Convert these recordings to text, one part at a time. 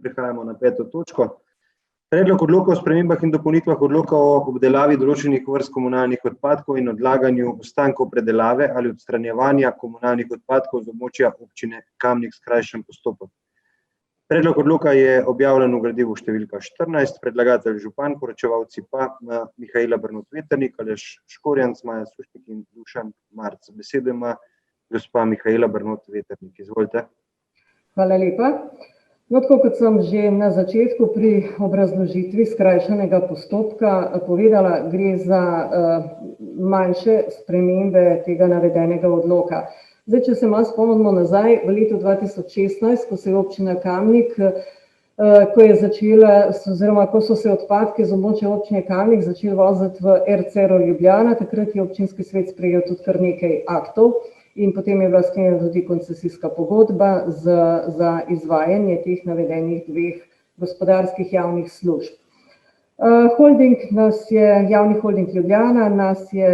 Prehajamo na 5. točko. Predlog odloka o spremembah in dopolnitvah odloka o obdelavi določenih vrst komunalnih odpadkov in odlaganju ostankov predelave ali odstranjevanja komunalnih odpadkov z območja občine Kamnik skrajšan postopek. Predlog odloka je objavljen v gradivu številka 14, predlagatelj župan, poročevalci pa Mihaela Brnot-Vetrnik, Aleš Škorjanc, Maja Sušnik in Dušan Marc. Besedo ima gospa Mihaela Brnot-Vetrnik. Izvolite. Hvala lepa. No, tako kot sem že na začetku pri obrazložitvi skrajšanega postopka povedala, gre za manjše spremembe tega navedenega odloka. Zdaj, če se malo spomnimo nazaj, v letu 2016, ko se je občina Kamnik, ko so se odpadki z območja občine Kamnik začeli voziti v RCR Ljubljana, takrat je občinski svet sprejel tudi kar nekaj aktov in potem je bila sklenjena tudi koncesijska pogodba za izvajanje teh navedenih dveh gospodarskih javnih služb. Javni holding Ljubljana nas je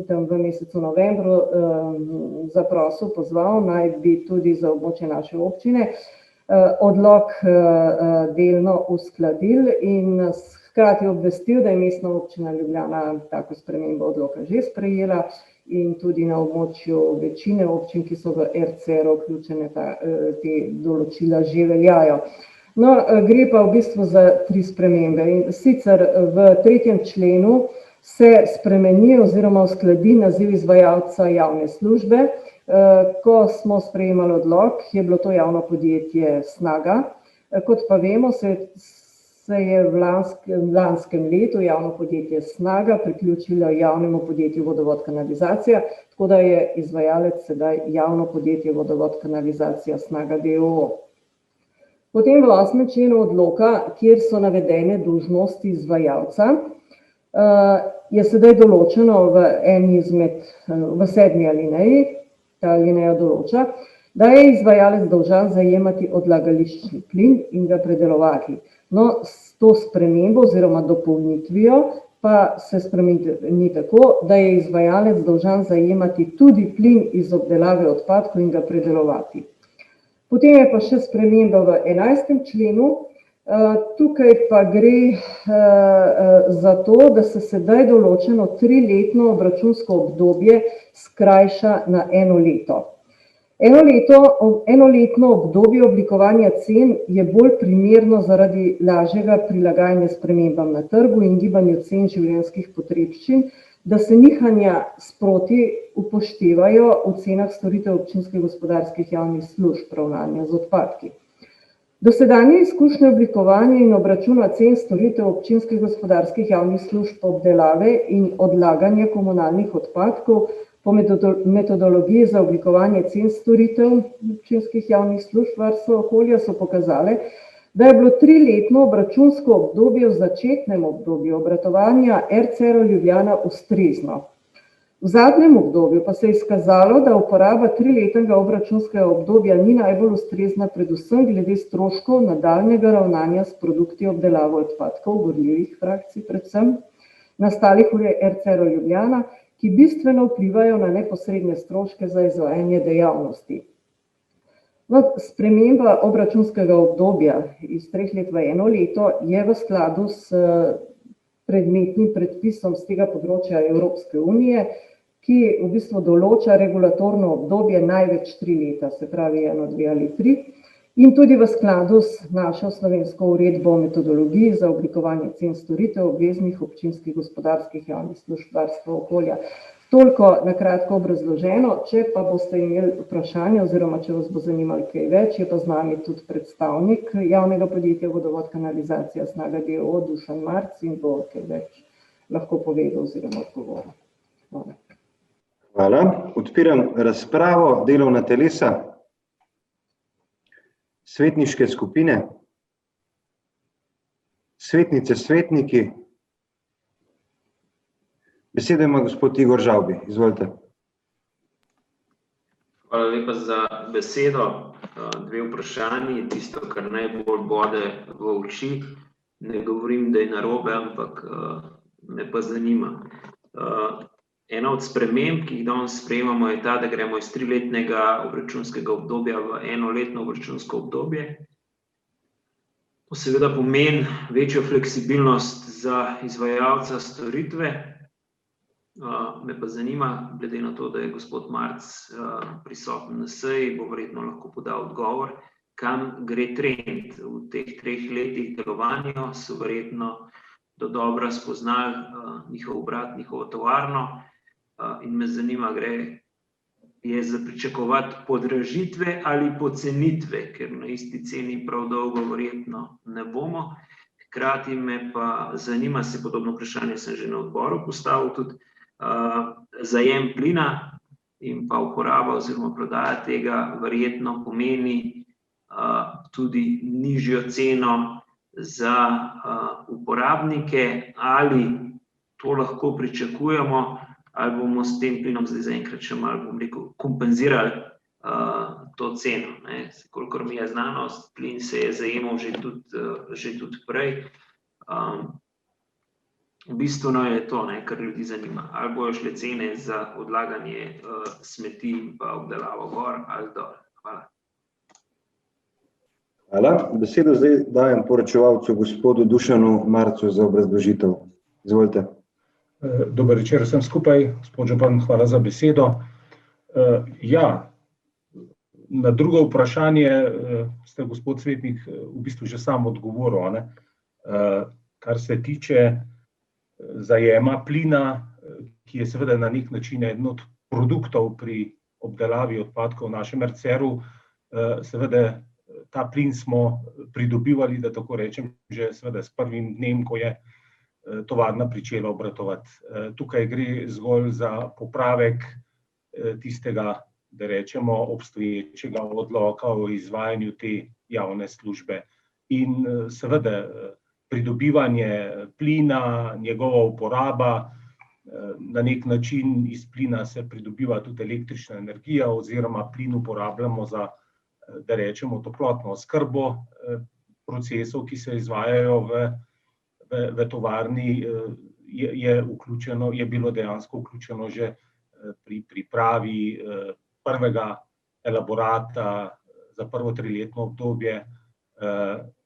v mesecu novembru zaprosil, pozval, naj bi tudi za območje naše občine odlok delno uskladil in hkrati obvestil, da je Mestna občina Ljubljana tako spremembo odloka že sprejela in tudi na območju večine občin, ki so v RCR vključene, te določila že veljajo. No, gre pa v bistvu za 3 spremembe. In sicer v 3. členu se spremeni oziroma uskladi naziv izvajalca javne službe. Ko smo sprejemali odlok, je bilo to javno podjetje Snaga. Kot pa vemo, se je v lanskem letu javno podjetje Snaga priključilo javnemu podjetju Vodovod kanalizacija, tako da je izvajalec sedaj javno podjetje Vodovod kanalizacija Snaga d.o.o. Potem v 8. členu odloka, kjer so navedene dolžnosti izvajalca, je sedaj določeno v 7. alineji, ta alineja določa, da je izvajalec dolžan zajemati odlagališčni plin in ga predelovati. No, s to spremembo oziroma dopolnitvijo pa se spremeni tako, da je izvajalec dolžan zajemati tudi plin iz obdelave odpadkov in ga predelovati. Potem je pa še sprememba v 11. členu. Tukaj pa gre za to, da se sedaj določeno 3-letno obračunsko obdobje skrajša na 1 leto. Enoletno obdobje oblikovanja cen je bolj primerno zaradi lažjega prilagajanja spremembam na trgu in gibanju cen življenjskih potrebščin, da se nihanja sproti upoštevajo v cenah storitev občinskih gospodarskih javnih služb ravnanja z odpadki. Dosedanje izkušnje oblikovanja in obračuna cen storitev občinskih gospodarskih javnih služb obdelave in odlaganja komunalnih odpadkov po metodologiji za oblikovanje cen storitev občinskih javnih služb varstva okolja so pokazale, da je bilo 3-letno obračunsko obdobje v začetnem obdobju obratovanja RCR Ljubljana ustrezno. V zadnjem obdobju pa se je izkazalo, da uporaba 3-letnega obračunskega obdobja ni najbolj ustrezna, predvsem glede stroškov nadaljnjega ravnanja s produkti obdelave odpadkov, gorljivih frakcij predvsem, nastalih v RCR Ljubljana, ki bistveno vplivajo na neposredne stroške za izvajanje dejavnosti. Sprememba obračunskega obdobja iz 3 let v 1 leto je v skladu s predmetnim predpisom z tega področja Evropske unije, ki v bistvu določa regulatorno obdobje največ 3 leta, se pravi 1, 2 ali 3, in tudi v skladu s našo slovensko uredbo o metodologiji za oblikovanje cen storitev obveznih občinskih gospodarskih javnih služb varstva okolja. Toliko na kratko obrazloženo, če pa boste imeli vprašanje oziroma če vas bo zanimalo kaj več, je pa z nami tudi predstavnik javnega podjetja Vodovod kanalizacija Snaga d.o.o. Dušan Marc in bo kaj več lahko povedal oziroma odgovoril. Hvala. Hvala. Odpiram razpravo, delovna telesa, svetniške skupine, svetnice, svetniki. Besedo ima gospod Igor Žavbi. Izvolite. Hvala lepa za besedo. 2 vprašanji, tisto, kar najbolj bode v oči. Ne govorim, da je narobe, ampak me pa zanima. Ena od sprememb, ki jih danes sprejemamo, je ta, da gremo iz 3-letnega obračunskega obdobja v 1-letno obračunsko obdobje. To seveda pomeni večjo fleksibilnost za izvajalca storitve. Me pa zanima, glede na to, da je gospod Marc prisoten na seji, bo verjetno lahko podal odgovor, kam gre trend. V teh 3 letih delovanja so verjetno dodobra spoznali njihov obrat, njihovo tovarno, in me zanima, je za pričakovati podražitve ali pocenitve, ker na isti ceni prav dolgo verjetno ne bomo. Hkrati me pa zanima, se podobno vprašanje sem že na odboru postavil, tudi zajem plina in pa uporaba oziroma prodaja tega verjetno pomeni tudi nižjo ceno za uporabnike, ali to lahko pričakujemo, ali bomo s tem plinom zdaj zaenkrat še malo, bom rekel, kompenzirali to ceno. Kolikor mi je znanost, plin se je zajemal že tudi prej. Bistveno je to, kar ljudi zanima, ali bojo šle cene za odlaganje smeti in pa obdelavo gor ali dol. Hvala. Hvala. Besedo zdaj dajem poročevalcu gospodu Dušanu Marcu za obrazložitev. Izvolite. Dober večer vsem skupaj, gospod župan, hvala za besedo. Na drugo vprašanje ste, gospod Svetnik, v bistvu že sam odgovoril, kar se tiče zajema plina, ki je seveda na nek način eden od produktov pri obdelavi odpadkov v našem RCR-u. Seveda ta plin smo pridobivali, da tako rečem, že seveda s prvim dnem, ko je tovarna pričela obratovati. Tukaj gre zgolj za popravek tistega, da rečemo, obstoječega odloka o izvajanju te javne službe. In seveda pridobivanje plina, njegova uporaba, na nek način iz plina se pridobiva tudi električna energija oziroma plin uporabljamo za, da rečemo, toplotno oskrbo procesov, ki se izvajajo v tovarni, je bilo dejansko vključeno že pri pripravi prvega elaborata za prvo 3-letno obdobje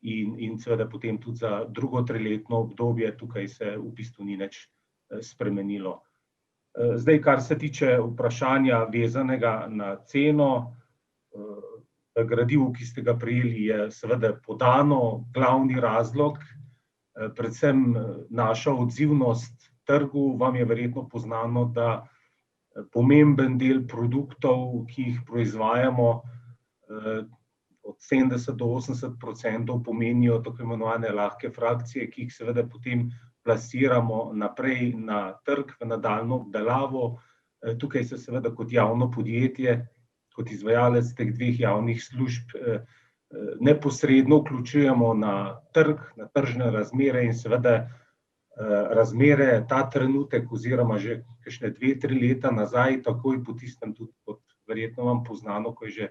in seveda potem tudi za drugo 3-letno obdobje. Tukaj se v bistvu ni nič spremenilo. Zdaj, kar se tiče vprašanja vezanega na ceno, v gradivu, ki ste ga prejeli, je seveda podano glavni razlog, predvsem naša odzivnost trgu. Vam je verjetno poznano, da pomemben del produktov, ki jih proizvajamo, od 70 do 80% pomenijo tako imenovane lahke frakcije, ki jih seveda potem plasiramo naprej na trg v nadaljnjo obdelavo. Tukaj se seveda kot javno podjetje, kot izvajalec teh 2 javnih služb neposredno vključujemo na trg, na tržne razmere in seveda razmere ta trenutek oziroma že kakšne 2-3 leta nazaj, takoj po tistem tudi, kot verjetno vam poznano, ko je že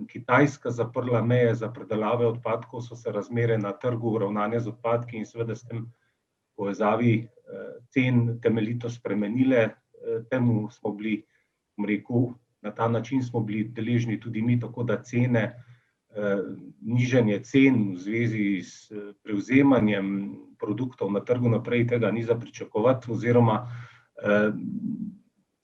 Kitajska zaprla meje za predelave odpadkov, so se razmere na trgu ravnanja z odpadki in seveda s tem povezavi cen temeljito spremenile. Temu smo bili, bom rekel, na ta način smo bili deležni tudi mi, tako da cene, nižanje cen v zvezi s prevzemanjem produktov na trgu naprej tega ni za pričakovati, oziroma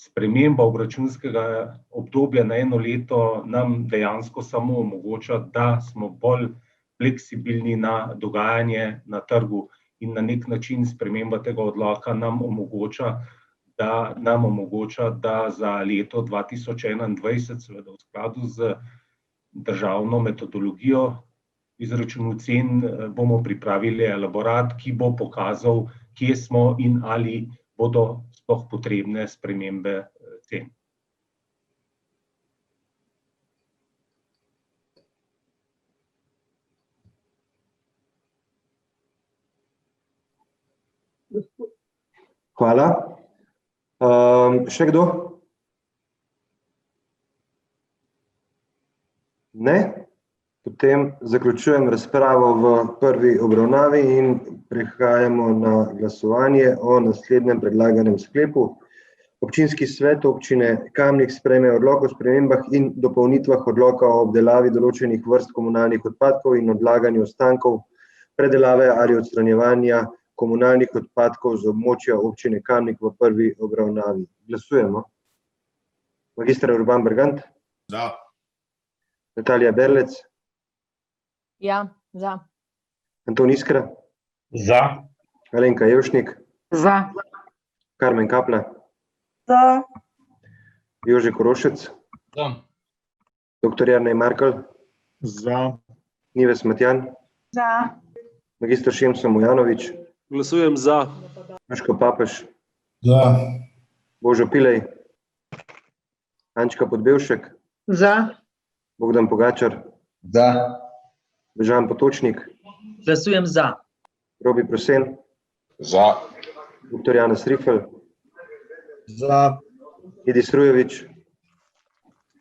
sprememba obračunskega obdobja na 1 leto nam dejansko samo omogoča, da smo bolj fleksibilni na dogajanje na trgu in na nek način sprememba tega odloka nam omogoča, da za leto 2021, seveda v skladu z državno metodologijo izračunu cen, bomo pripravili elaborat, ki bo pokazal, kje smo in ali bodo sploh potrebne spremembe cen. Hvala. Še kdo? Ne? Potem zaključujem razpravo v prvi obravnavi in prehajamo na glasovanje o naslednjem predlaganem sklepu. Občinski svet občine Kamnik sprejme odlok o spremembah in dopolnitvah odloka o obdelavi določenih vrst komunalnih odpadkov in odlaganju ostankov predelave ali odstranjevanja komunalnih odpadkov z območja občine Kamnik v prvi obravnavi. Glasujemo. Magister Urban Bergant, Za. Natalija Berlec, Ja, za. Anton Iskra, Za. Alenka Jevšnik, Za. Karmen Kapla, Za. Jože Korošec, Za. dr. Jernej Markelj, Za. Nives Matjan, Za. magister Šemso Mujanović, Glasujem za. Duško Papež, Za. Božo Pilej, Ančka Podbevšek, Za. Bogdan Pogačar, Za. Bežan Potočnik, Glasujem za. Robi Prosen, Za. dr. Janez Rifel, Za. Edis Rujević,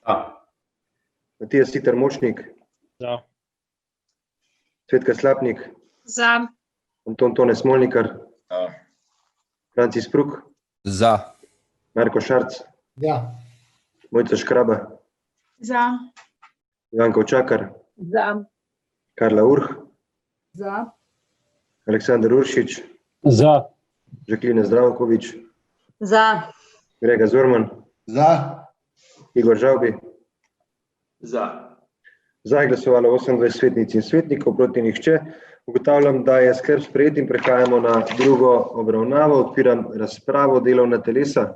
Za. Matija Siter Močnik, Za. Cvetka Slapnik, Za. Anton Tone Smolnikar, Za. Francis Pruk, Za. Marko Šarc, Ja. Mojca Škraba, Za. Ivan Kovčakar, Za. Karla Urh, Za. Aleksandar Uršič, Za. Žaklina Zdravković, Za. Grega Zorman, Za. Igor Žavbi. Za. Za je glasovalo 28 svetnic in svetnikov, proti nihče. Ugotavljam, da je sklep sprejet in prehajamo na drugo obravnavo. Odpiram razpravo, delovna telesa,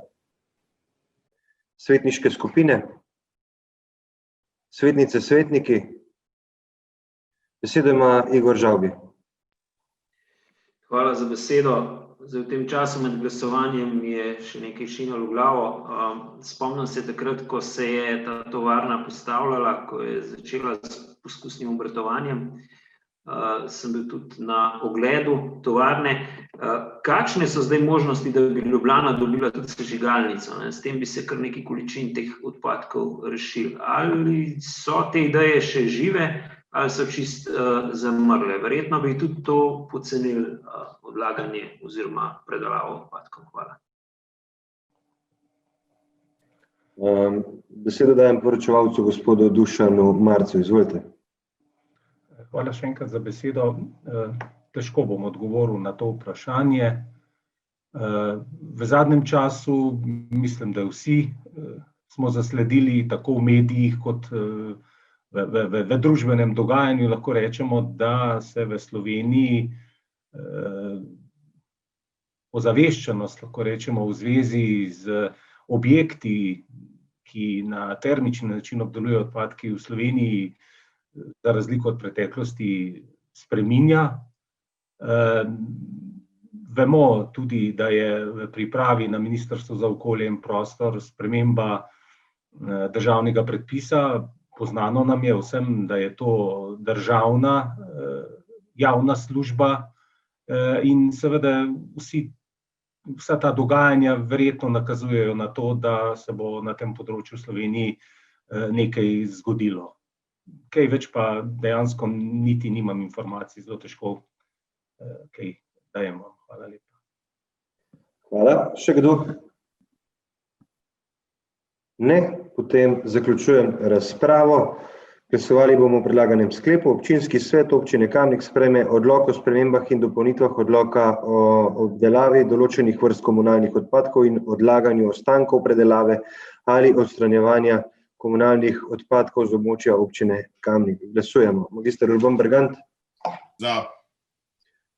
svetniške skupine, svetnice, svetniki. Besedo ima Igor Žavbi. Hvala za besedo. Zdaj, v tem času med glasovanjem mi je še nekaj šinilo v glavo. Spomnim se takrat, ko se je ta tovarna postavljala, ko je začela s poskusnim obratovanjem. Sem bil tudi na ogledu tovarne. Kakšne so zdaj možnosti, da bi Ljubljana dobila tudi sežigalnico? S tem bi se kar nekaj količin teh odpadkov rešili. Ali so te ideje še žive, ali so čist zamrle? Verjetno bi tudi to pocenili odlaganje oziroma predelavo odpadkov. Hvala. Besedo dajem poročevalcu gospodu Dušanu Marcu. Izvolite. Hvala še enkrat za besedo. Težko bom odgovoril na to vprašanje. V zadnjem času mislim, da vsi smo zasledili tako v medijih kot v družbenem dogajanju, lahko rečemo, da se v Sloveniji ozaveščenost, lahko rečemo, v zvezi z objekti, ki na termični način obdelujejo odpadki v Sloveniji, za razliko od preteklosti, spreminja. Vemo tudi, da je v pripravi na Ministrstvu za okolje in prostor sprememba državnega predpisa. Poznano nam je vsem, da je to državna javna služba in seveda vsa ta dogajanja verjetno nakazujejo na to, da se bo na tem področju v Sloveniji nekaj zgodilo. Kaj več pa dejansko niti nimam informacij, zelo težko kaj dajem vam. Hvala lepa. Hvala. Še kdo? Ne, potem zaključujem razpravo. Glasovali bomo o predlaganem sklepu. Občinski svet občine Kamnik sprejme odlok o spremembah in dopolnitvah odloka o obdelavi določenih vrst komunalnih odpadkov in odlaganju ostankov predelave ali odstranjevanja komunalnih odpadkov z območja občine Kamnik. Glasujemo. Magister Urban Bergant. Za.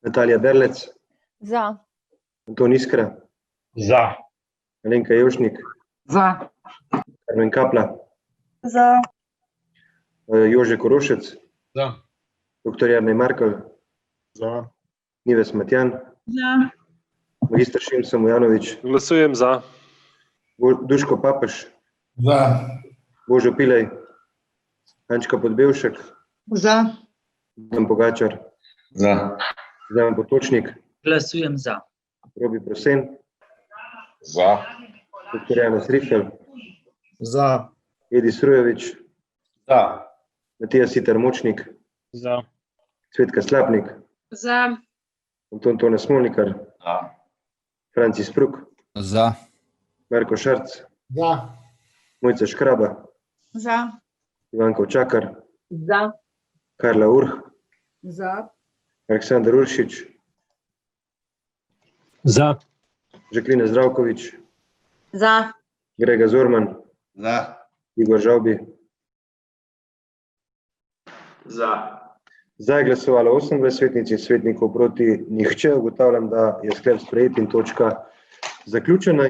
Natalija Berlec. Za. Anton Iskra. Za. Alenka Jevšnik. Za. Karmen Kapla. Za. Jože Korošec. Za. Dr. Jernej Markelj. Za. Nives Matjan. Za. Magister Šemso Mujanović. Glasujem za. Duško Papež. Za. Božo Pilej. Ančka Podbevšek. Za. Bogdan Pogačar. Za. Ivan Potočnik. Glasujem za. Robi Prosen. Za. Dr. Janez Rifel. Za. Edis Rujević. Za. Matija Siter Močnik. Za. Cvetka Slapnik. Za. Anton Tone Smolnikar. Za. Francis Pruk. Za. Marko Šarc. Za. Mojca Škraba. Za. Ivan Kovčakar. Za. Karla Urh. Za. Aleksandar Uršič, Za. Žaklina Zdravkovič, Za. Grega Zorman, Za. Igor Žavbi. Za. Za je glasovalo 28 svetnic in svetnikov, proti nihče. Ugotavljam, da je sklep sprejet in točka zaključena.